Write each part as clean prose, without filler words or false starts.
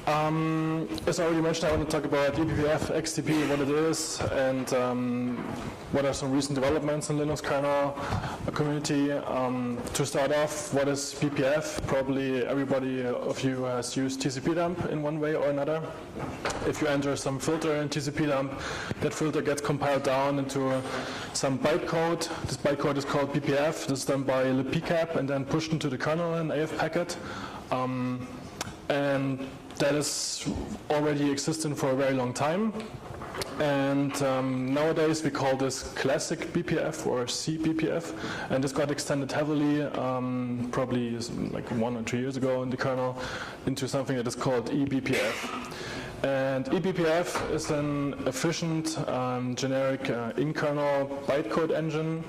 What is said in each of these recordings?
As I already mentioned, I want to talk about eBPF, XDP, what it is, and what are some recent developments in Linux kernel community. To start off, what is BPF? Probably everybody of you has used TCP-dump in one way or another. If you enter some filter in TCP-dump, that filter gets compiled down into some bytecode. This bytecode is called BPF. This is done by libpcap and then pushed into the kernel in AF packet. And that is already existing for a very long time. And nowadays we call this classic BPF or cBPF, and this got extended heavily, probably like 1 or 2 years ago in the kernel, into something that is called eBPF. And eBPF is an efficient, generic in-kernel bytecode engine.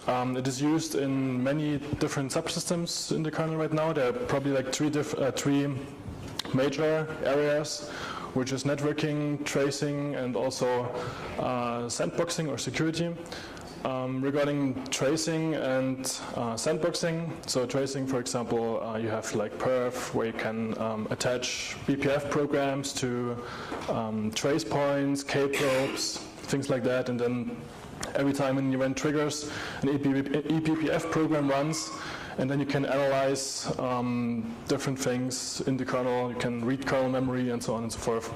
It is used in many different subsystems in the kernel right now. There are probably like three major areas, which is networking, tracing, and also sandboxing or security. Regarding tracing and sandboxing, so tracing, for example, you have like perf, where you can attach BPF programs to trace points, k-probes, things like that, and then every time an event triggers, an eBPF program runs, and then you can analyze different things in the kernel. You can read kernel memory and so on and so forth.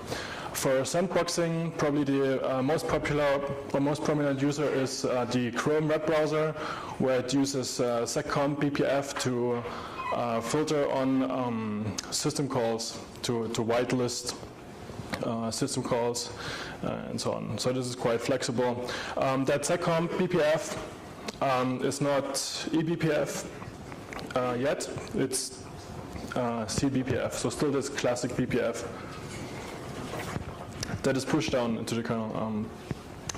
For sandboxing, probably the most popular or most prominent user is the Chrome web browser, where it uses seccomp BPF to filter on system calls, to whitelist system calls and so on. So this is quite flexible. That seccomp BPF is not eBPF yet. It's cBPF, so still this classic BPF that is pushed down into the kernel.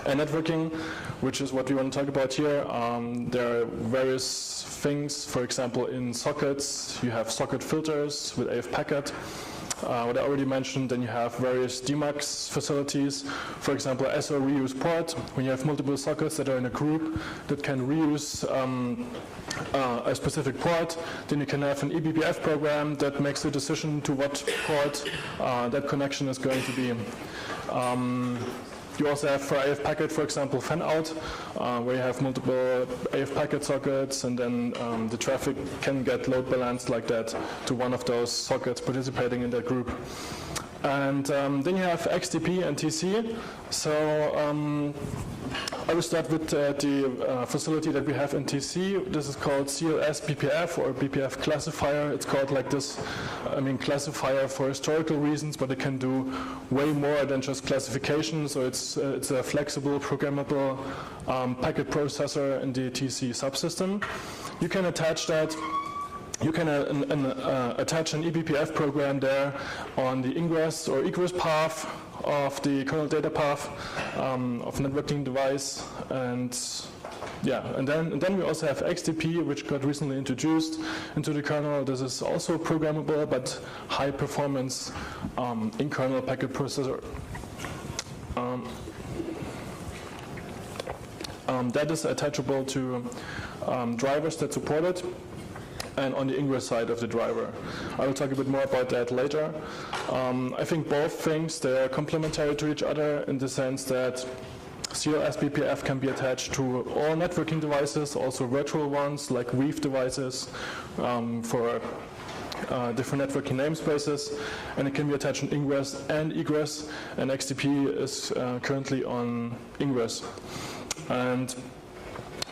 And networking, which is what we want to talk about here, there are various things. For example, in sockets, you have socket filters with AF packet. What I already mentioned, then you have various DMUX facilities. For example, SO reuse port, when you have multiple sockets that are in a group that can reuse a specific port, then you can have an eBPF program that makes a decision to what port that connection is going to be. You also have for AF packet, for example, fan out, where you have multiple AF packet sockets, and then the traffic can get load balanced like that to one of those sockets participating in that group. And then you have XDP and TC. So I will start with the facility that we have in TC. This is called CLS BPF or BPF classifier. It's called like this, classifier for historical reasons, but it can do way more than just classification. So it's a flexible, programmable packet processor in the TC subsystem. You can attach that. You can attach an eBPF program there on the ingress or egress path of the kernel data path of networking device, and yeah, and then we also have XDP, which got recently introduced into the kernel. This is also programmable but high performance in kernel packet processor. That is attachable to drivers that support it, and on the ingress side of the driver. I will talk a bit more about that later. I think both things, they are complementary to each other in the sense that CLS BPF can be attached to all networking devices, also virtual ones like Weave devices for different networking namespaces, and it can be attached on ingress and egress, and XDP is currently on ingress. And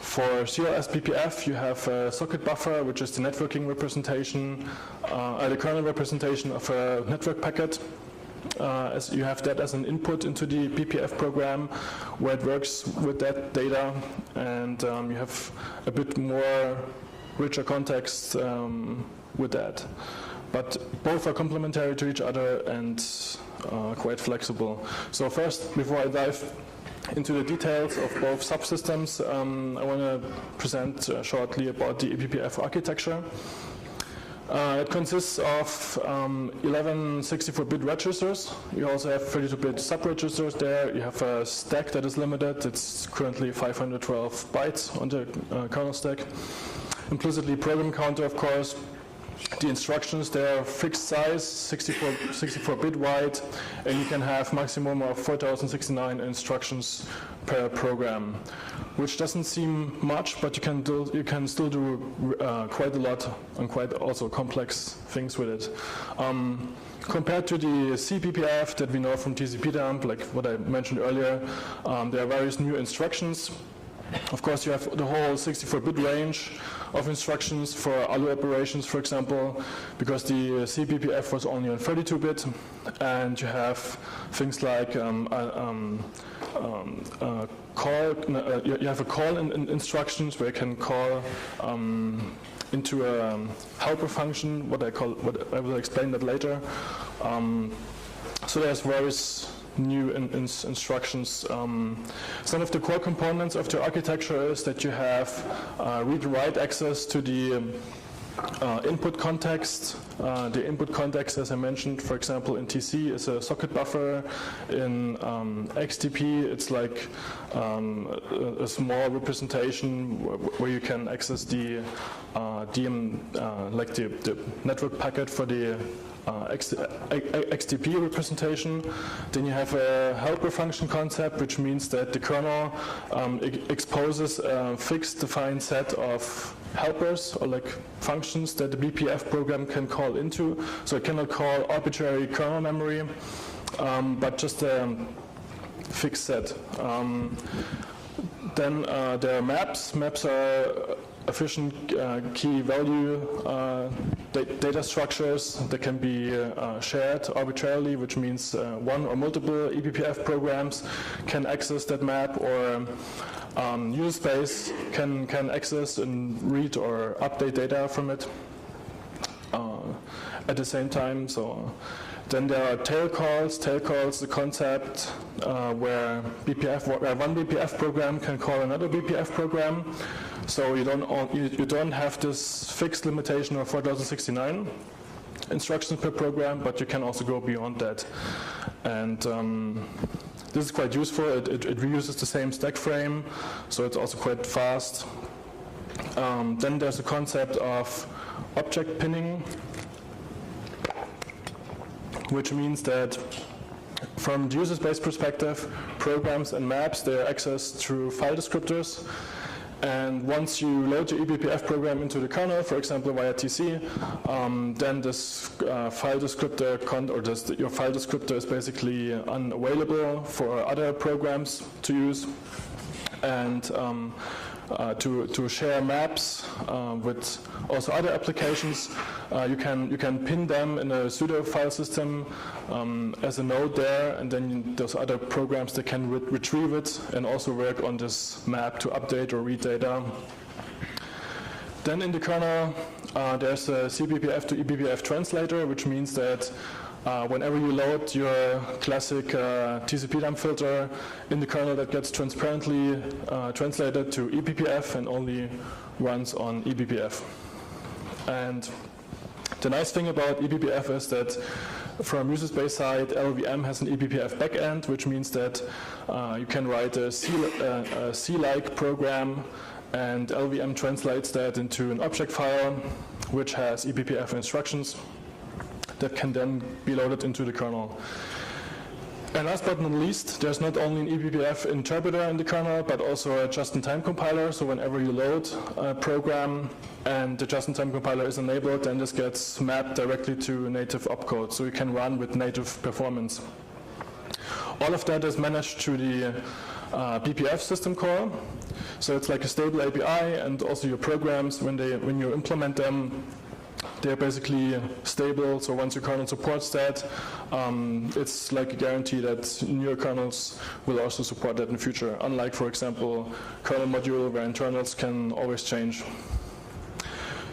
for CLS BPF, you have a socket buffer, which is the networking representation, the kernel representation of a network packet. As you have that as an input into the BPF program, where it works with that data, and you have a bit more richer context with that. But both are complementary to each other and quite flexible. So first, before I dive into the details of both subsystems, I want to present shortly about the eBPF architecture. It consists of 11 64-bit registers. You also have 32-bit sub-registers there. You have a stack that is limited. It's currently 512 bytes on the kernel stack. Implicitly program counter, of course. The instructions, they are fixed size, 64-bit wide, and you can have maximum of 4069 instructions per program, which doesn't seem much, but you can still do quite a lot and quite also complex things with it. Compared to the cBPF that we know from TCP-dump, like what I mentioned earlier, there are various new instructions. Of course, you have the whole 64-bit range of instructions for ALU operations, for example, because the cBPF was only on 32-bit, and you have things like you have a call in instructions where you can call into a helper function, what I will explain that later. So there's various new instructions. Some of the core components of the architecture is that you have read-write access to the input context. The input context, as I mentioned, for example, in TC is a socket buffer. In XDP, it's like a small representation where you can access the like the network packet for the XDP representation. Then you have a helper function concept, which means that the kernel exposes a fixed defined set of helpers or like functions that the BPF program can call into. So it cannot call arbitrary kernel memory, but just a fixed set. Then there are maps. Maps are efficient key value data structures that can be shared arbitrarily, which means one or multiple eBPF programs can access that map, or user space can access and read or update data from it at the same time. So then there are tail calls. Tail calls, the concept where one BPF program can call another BPF program. So you don't have this fixed limitation of 4069 instructions per program, but you can also go beyond that. And this is quite useful. It reuses the same stack frame, so it's also quite fast. Then there's a concept of object pinning, which means that from the user space perspective, programs and maps, they are accessed through file descriptors. And once you load your eBPF program into the kernel, for example via TC, then this file descriptor your file descriptor is basically unavailable for other programs to use. And to share maps with also other applications, you can pin them in a pseudo file system as a node there, and then those other programs, they can retrieve it and also work on this map to update or read data. Then in the kernel, there's a cBPF to eBPF translator, which means that whenever you load your classic TCP-dump filter in the kernel, that gets transparently translated to eBPF and only runs on eBPF. And the nice thing about eBPF is that from user space side, LLVM has an eBPF backend, which means that you can write a C-like program, and LLVM translates that into an object file, which has eBPF instructions that can then be loaded into the kernel. And last but not least, there's not only an eBPF interpreter in the kernel, but also a just-in-time compiler. So whenever you load a program and the just-in-time compiler is enabled, then this gets mapped directly to native opcode, so you can run with native performance. All of that is managed through the BPF system call. So it's like a stable API, and also your programs, when you implement them, they're basically stable, so once your kernel supports that, it's like a guarantee that newer kernels will also support that in the future, unlike, for example, kernel module where internals can always change.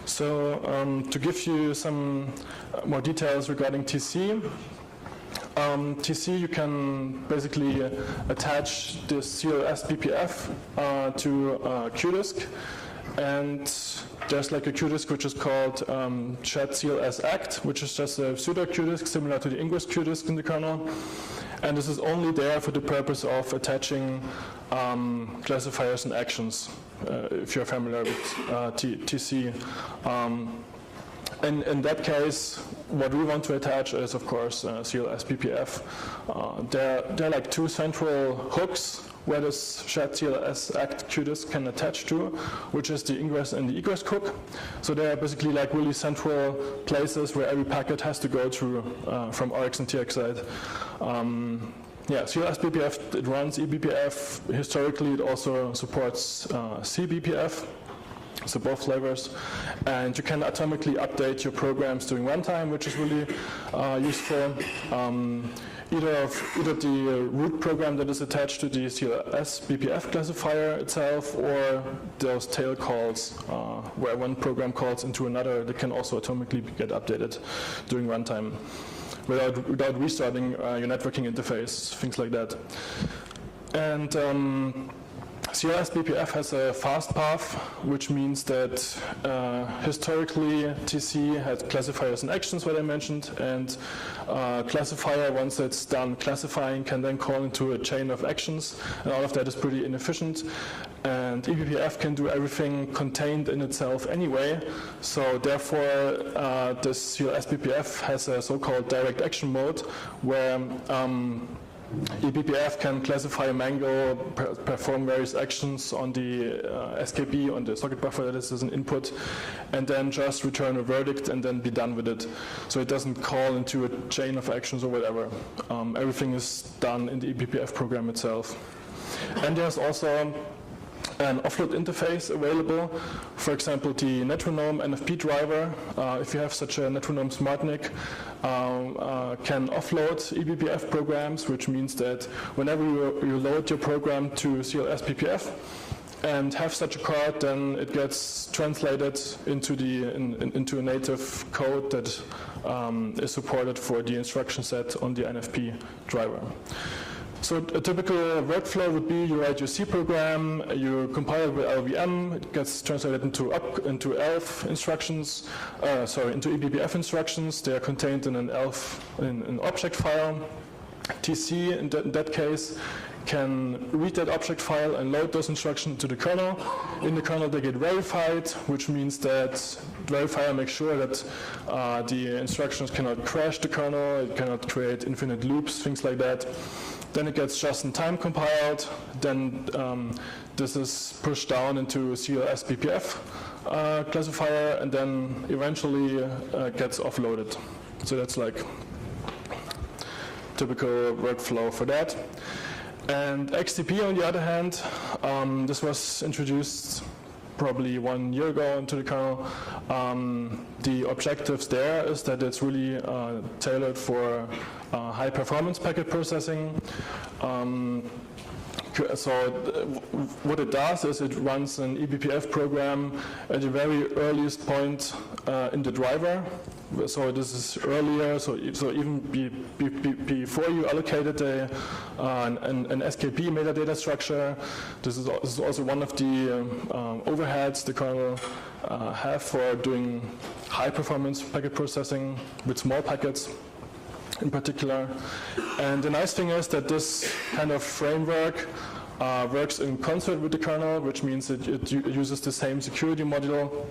So to give you some more details regarding TC, TC, you can basically attach this CLS BPF to QDisk, and there's like a QDisk which is called Chat CLS Act, which is just a pseudo QDisk similar to the Ingress QDisk in the kernel. And this is only there for the purpose of attaching classifiers and actions, if you're familiar with TC. In that case, what we want to attach is, of course, CLS BPF. There are like two central hooks where this shared CLS ACT QDISC can attach to, which is the ingress and the egress hook. So they are basically like really central places where every packet has to go through from RX and TX side. Yeah, CLS BPF, it runs eBPF. Historically, it also supports cBPF. So both flavors, and you can atomically update your programs during runtime, which is really useful. Either the root program that is attached to the CLS BPF classifier itself, or those tail calls where one program calls into another, they can also atomically get updated during runtime without restarting your networking interface, things like that. And CLS BPF has a fast path, which means that historically TC had classifiers and actions, what I mentioned, and classifier, once it's done classifying, can then call into a chain of actions, and all of that is pretty inefficient. And eBPF can do everything contained in itself anyway, so therefore this CLS BPF has a so-called direct action mode, where eBPF can classify, mangle, perform various actions on the SKB, on the socket buffer that is as an input, and then just return a verdict and then be done with it. So it doesn't call into a chain of actions or whatever. Everything is done in the eBPF program itself. And there's also an offload interface available. For example, the Netronome NFP driver, if you have such a Netronome SmartNIC, can offload eBPF programs, which means that whenever you load your program to CLS BPF and have such a card, then it gets translated into into a native code that is supported for the instruction set on the NFP driver. So a typical workflow would be you write your C program, you compile it with LVM, it gets translated into ELF instructions, into eBPF instructions. They are contained in an an object file. TC in that case can read that object file and load those instructions to the kernel. In the kernel they get verified, which means that the verifier makes sure that the instructions cannot crash the kernel, it cannot create infinite loops, things like that. Then it gets just-in-time compiled, then this is pushed down into CLS BPF classifier, and then eventually gets offloaded. So that's like typical workflow for that. And XDP, on the other hand, this was introduced probably 1 year ago into the kernel. The objectives there is that it's really tailored for high performance packet processing. So what it does is it runs an eBPF program at the very earliest point in the driver. So this is earlier, so even before you allocated an SKB metadata structure. This is also one of the overheads the kernel have for doing high performance packet processing with small packets in particular. And the nice thing is that this kind of framework works in concert with the kernel, which means it uses the same security model.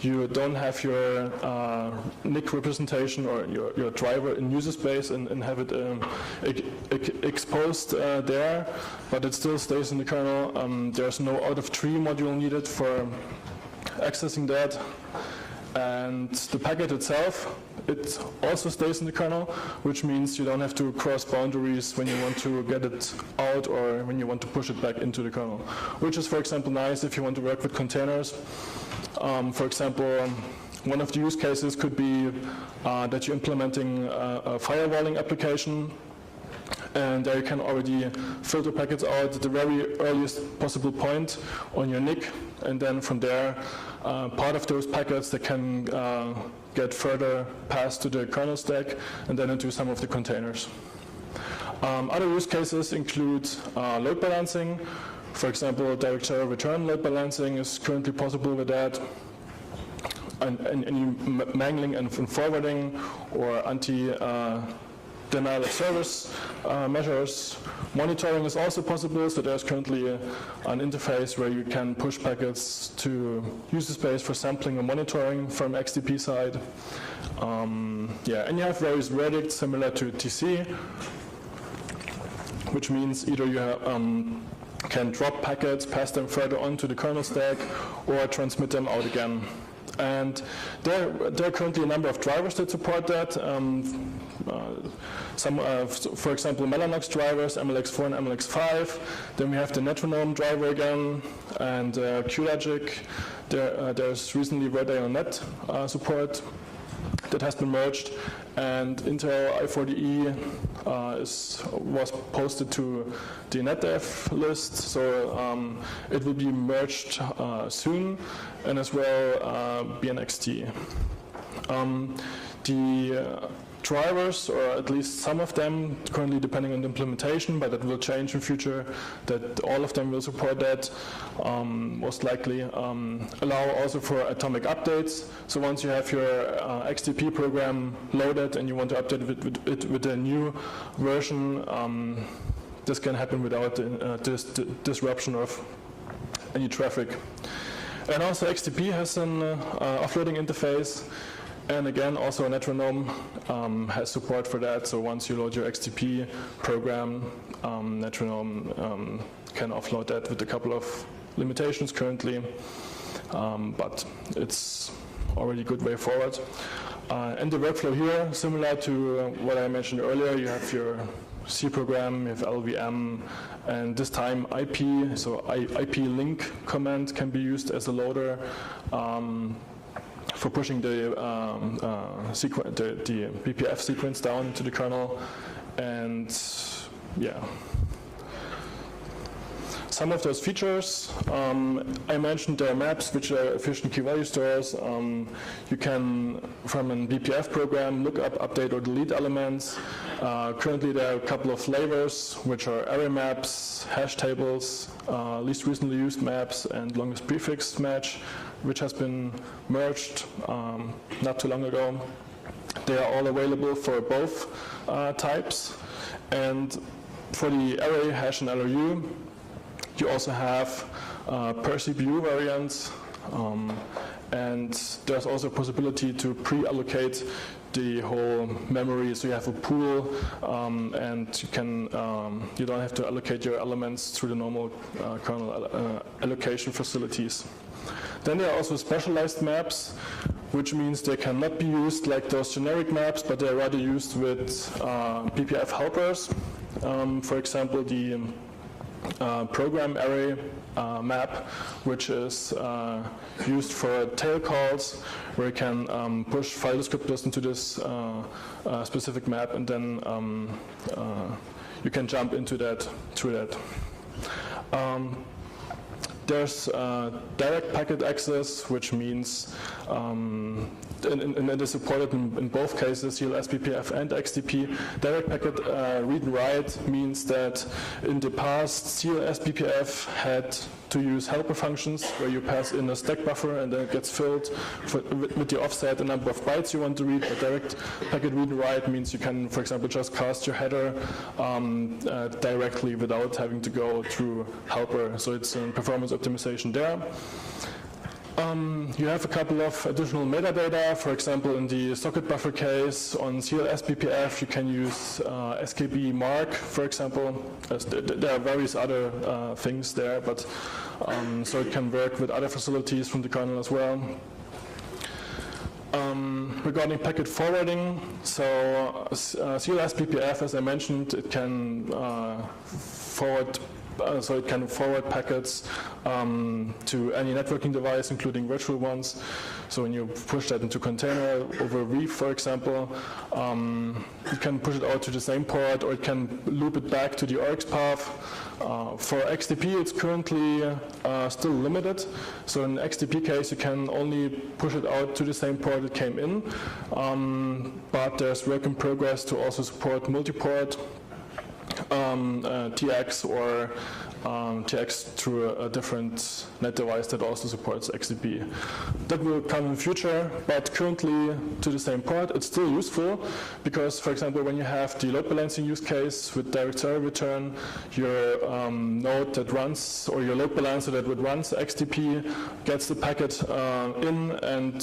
You don't have your NIC representation or your driver in user space and have it exposed there, but it still stays in the kernel. There's no out-of-tree module needed for accessing that. And the packet itself, it also stays in the kernel, which means you don't have to cross boundaries when you want to get it out or when you want to push it back into the kernel, which is, for example, nice if you want to work with containers. For example, one of the use cases could be that you're implementing a firewalling application, and there you can already filter packets out at the very earliest possible point on your NIC, and then from there, part of those packets that can get further passed to the kernel stack and then into some of the containers. Other use cases include load balancing. For example, direct share return load balancing is currently possible with that. And any mangling and forwarding or denial of service measures. Monitoring is also possible, so there's currently an interface where you can push packets to user space for sampling and monitoring from XDP side. Yeah, and you have various verdicts similar to TC, which means either you have, can drop packets, pass them further on to the kernel stack, or transmit them out again. And there are currently a number of drivers that support that. For example, Mellanox drivers, MLX4 and MLX5. Then we have the Metronome driver again, and QLogic. There's recently Verde.net support that has been merged, and Intel I4DE was posted to the NetDev list, so it will be merged soon, and as well BNXT. The drivers, or at least some of them, currently depending on the implementation, but that will change in future, that all of them will support that, most likely. Allow also for atomic updates. So once you have your XDP program loaded and you want to update it with a new version, this can happen without disruption of any traffic. And also XDP has an offloading interface. And again, also Metronome has support for that. So once you load your XDP program, Metronome can offload that with a couple of limitations currently, but it's already a good way forward. And the workflow here, similar to what I mentioned earlier, you have your C program, you have LVM, and this time IP, so IP link command can be used as a loader for pushing the BPF sequence down into the kernel. And yeah, some of those features, I mentioned there are maps which are efficient key value stores. You can, from an BPF program, look up, update, or delete elements. Currently there are a couple of flavors, which are array maps, hash tables, least recently used maps, and longest prefix match, which has been merged not too long ago. They are all available for both types. And for the array, hash, and LRU, you also have per CPU variants, and there's also a possibility to pre-allocate the whole memory, so you have a pool, and you don't have to allocate your elements through the normal kernel allocation facilities. Then there are also specialized maps, which means they cannot be used like those generic maps, but they're rather used with BPF helpers. For example, the program array map, which is used for tail calls, where you can push file descriptors into this specific map, and then you can jump into that through that. There's direct packet access, which means, and it is supported in both cases, eBPF and XDP. Direct packet read and write means that in the past, eBPF had to use helper functions, where you pass in a stack buffer and then it gets filled with the offset, the number of bytes you want to read. But direct packet read and write means you can, for example, just cast your header directly without having to go through helper. So it's a performance optimization there. You have a couple of additional metadata. For example, in the socket buffer case on eBPF, you can use SKB mark, for example. There are various other things there, but so it can work with other facilities from the kernel as well. Regarding packet forwarding, so eBPF, as I mentioned, it can forward packets to any networking device, including virtual ones. So when you push that into container over Reef, for example, you can push it out to the same port, or it can loop it back to the ORX path. For XDP, it's currently still limited. So in XDP case, you can only push it out to the same port it came in. But there's work in progress to also support multi-port TX or TX through a different net device that also supports XDP. That will come in the future, but currently to the same port, it's still useful because, for example, when you have the load balancing use case with direct serial return, your node that runs, or your load balancer that would run XDP gets the packet in and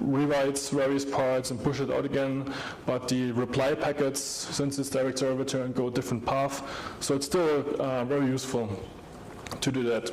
rewrites various parts and push it out again, but the reply packets, since it's direct serial return, go a different path, so it's still very useful to do that.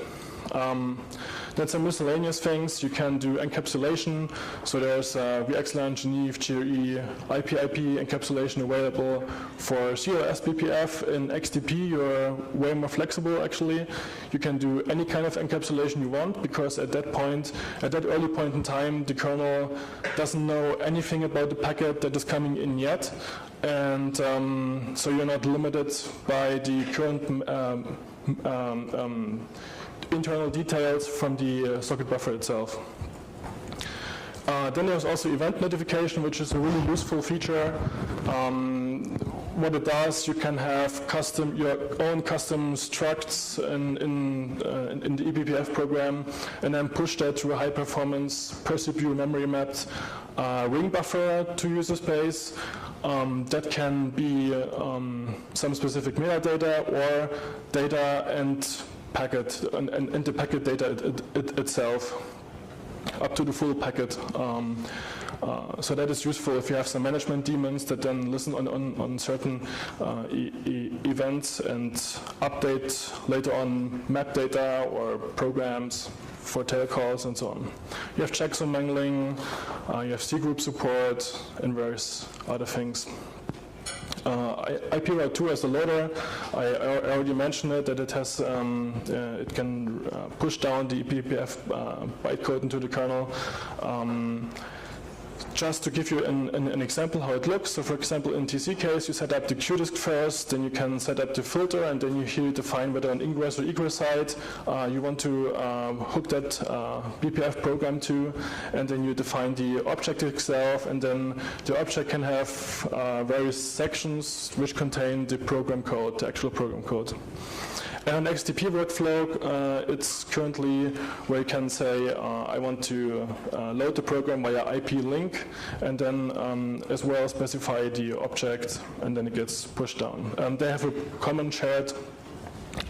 Then some miscellaneous things. You can do encapsulation. So there's VXLAN, Geneve, GRE, IP encapsulation available for CLS BPF. In XDP, you're way more flexible actually. You can do any kind of encapsulation you want because at that early point in time, the kernel doesn't know anything about the packet that is coming in yet. And so you're not limited by the current internal details from the socket buffer itself. Then there's also event notification, which is a really useful feature. What it does, you can have your own custom structs in the eBPF program, and then push that to a high-performance per-CPU memory-mapped ring buffer to user space. That can be some specific metadata or data and packet and the packet data itself, up to the full packet. So that is useful if you have some management daemons that then listen on certain events and update later on map data or programs for tail calls and so on. You have checksum mangling, you have C-group support, and various other things. IP Route 2 as a loader, I already mentioned it, that it has, it can push down the eBPF bytecode into the kernel. Just to give you an example how it looks, so for example in TC case you set up the QDisk first, then you can set up the filter, and then you define whether an ingress or egress site you want to hook that BPF program to, and then you define the object itself, and then the object can have various sections which contain the program code, the actual program code. And an XDP workflow, it's currently where you can say, I want to load the program via IP link, and then as well specify the object, and then it gets pushed down. They have a common shared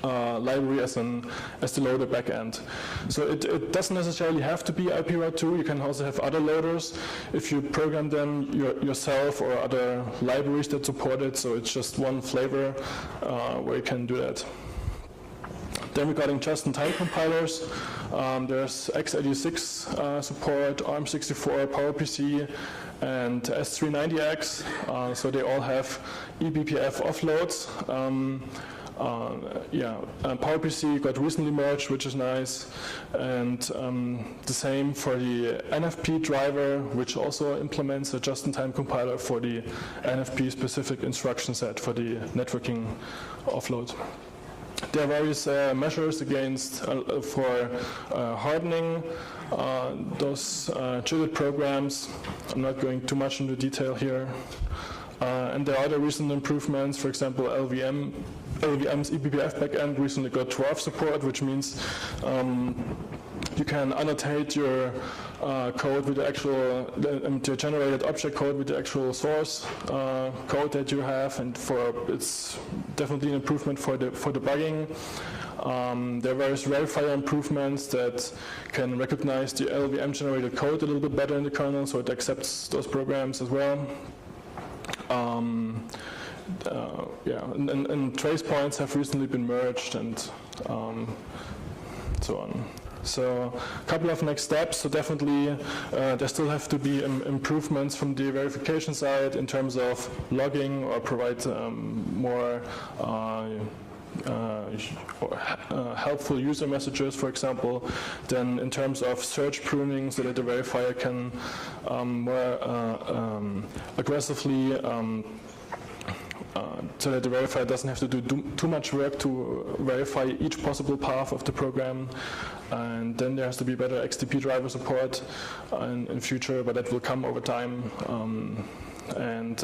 library as the loader backend. So it doesn't necessarily have to be IP Route 2. You can also have other loaders if you program them yourself, or other libraries that support it. So it's just one flavor where you can do that. Then regarding just-in-time compilers, there's x86 support, ARM64, PowerPC, and S390X. So they all have eBPF offloads. PowerPC got recently merged, which is nice, and the same for the NFP driver, which also implements a just-in-time compiler for the NFP-specific instruction set for the networking offload. There are various measures against for hardening those jittered programs. I'm not going too much into detail here. And there are other recent improvements. For example, LVM's eBPF backend recently got dwarf support, which means you can annotate your code with the actual, the generated object code with the actual source code that you have, and it's definitely an improvement for debugging. There are various verifier improvements that can recognize the LVM generated code a little bit better in the kernel, so it accepts those programs as well. And trace points have recently been merged, and so on. So a couple of next steps. So definitely there still have to be improvements from the verification side in terms of logging, or provide more helpful user messages, for example. Then in terms of search pruning, so that the verifier can more aggressively so that the verifier doesn't have to do too much work to verify each possible path of the program. And then there has to be better XDP driver support in future, but that will come over time. And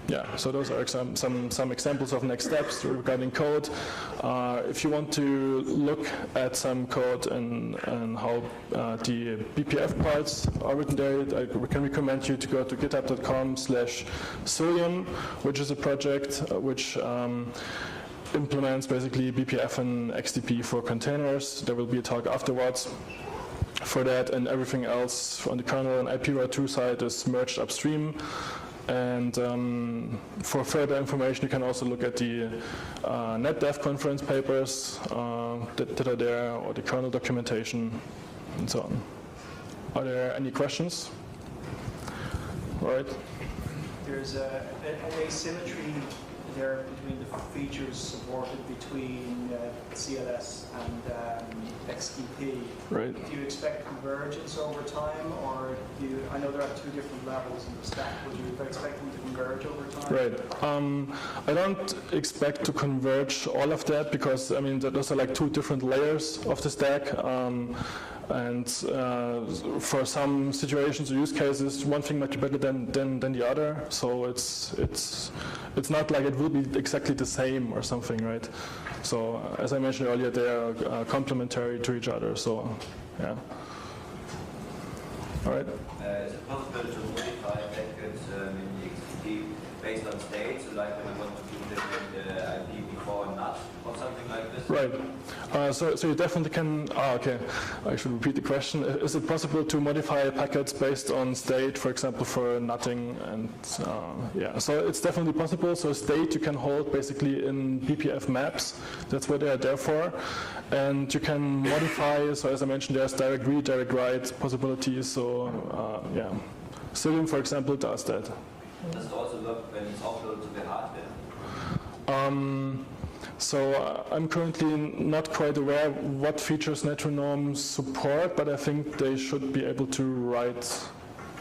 yeah, so those are some examples of next steps regarding code. If you want to look at some code and how the BPF parts are written there, I can recommend you to go to github.com/Cilium, which is a project which implements basically BPF and XDP for containers. There will be a talk afterwards for that, and everything else on the kernel and IPv2 side is merged upstream. And for further information, you can also look at the NetDev conference papers that are there, or the kernel documentation, and so on. Are there any questions? All right. There's an asymmetry there between the features supported between CLS and XDP. Right. Do you expect convergence over time, or I know there are two different levels in the stack. Would you expect them to converge over time? Right. I don't expect to converge all of that, because I mean those are like two different layers of the stack. And for some situations or use cases, one thing might be better than the other. So it's not like it will be exactly the same or something, right? So as I mentioned earlier, they are complementary to each other. So yeah. All right. Is it possible to modify packets in the XDP based on state? So like when I want to do different eBPF NUT or something like this? Right. So you definitely can. Okay. I should repeat the question. Is it possible to modify packets based on state, for example, for nutting? And yeah. So it's definitely possible. So state you can hold basically in BPF maps. That's what they are there for. And you can modify. So as I mentioned, there's direct read, direct write possibilities. So yeah. Cilium, for example, does that. Does it also work when it's offloaded to the hardware? So I'm currently not quite aware what features Netronomes support, but I think they should be able to write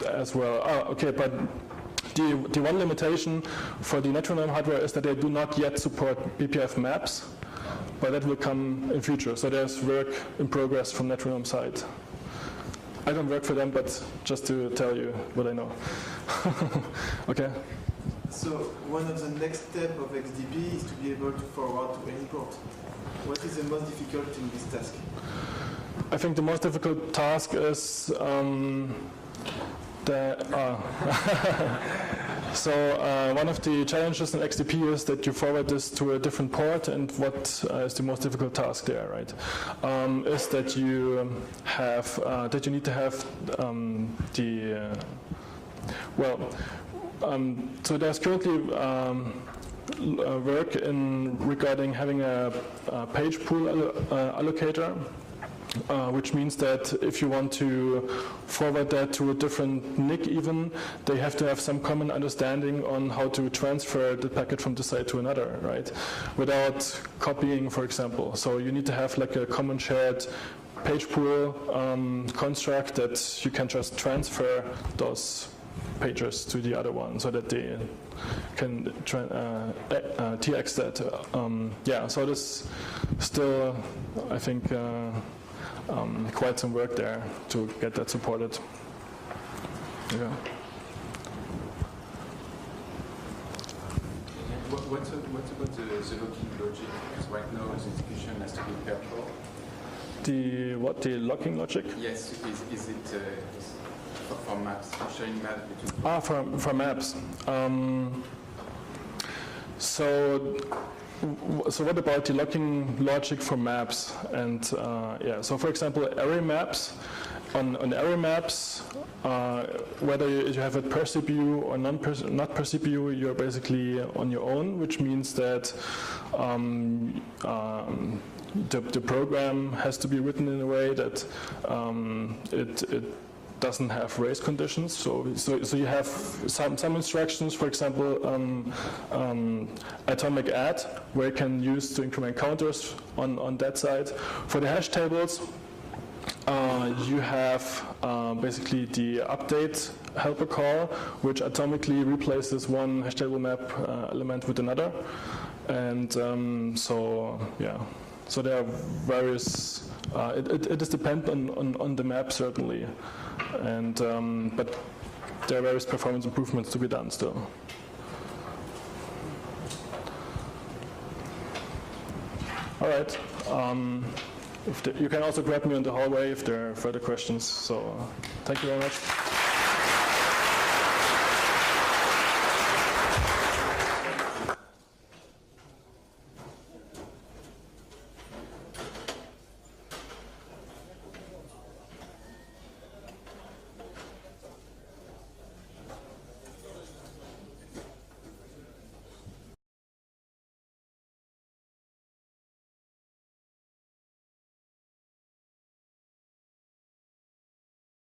as well. Okay, but the one limitation for the Netronome hardware is that they do not yet support BPF maps, but that will come in future. So there's work in progress from Netronome side. I don't work for them, but just to tell you what I know. Okay. So one of the next steps of XDP is to be able to forward to any port. What is the most difficult in this task? I think the most difficult task is so one of the challenges in XDP is that you forward this to a different port, and what is the most difficult task there, right? Is that you have that you need to have so there's currently work regarding having a page pool allocator, which means that if you want to forward that to a different NIC even, they have to have some common understanding on how to transfer the packet from this side to another, right? Without copying, for example. So you need to have like a common shared page pool construct that you can just transfer those pages to the other one, so that they can TX that. Yeah, so there's still, I think, quite some work there to get that supported. Yeah. What's about the locking logic? Because right now the execution has to be purple. The what? The locking logic? Yes. Is it for maps? Sharing maps between. For maps. So what about the locking logic for maps? And yeah, so for example, array maps. On array maps, whether you have it per CPU or not per CPU, you're basically on your own, which means that the program has to be written in a way that it doesn't have race conditions. So you have some instructions, for example, atomic add, where you can use to increment counters on that side. For the hash tables, you have basically the update helper call, which atomically replaces one hash table map element with another. And so yeah, so there are various. It is dependent on the map certainly, and but there are various performance improvements to be done still. All right. You can also grab me in the hallway if there are further questions. So thank you very much.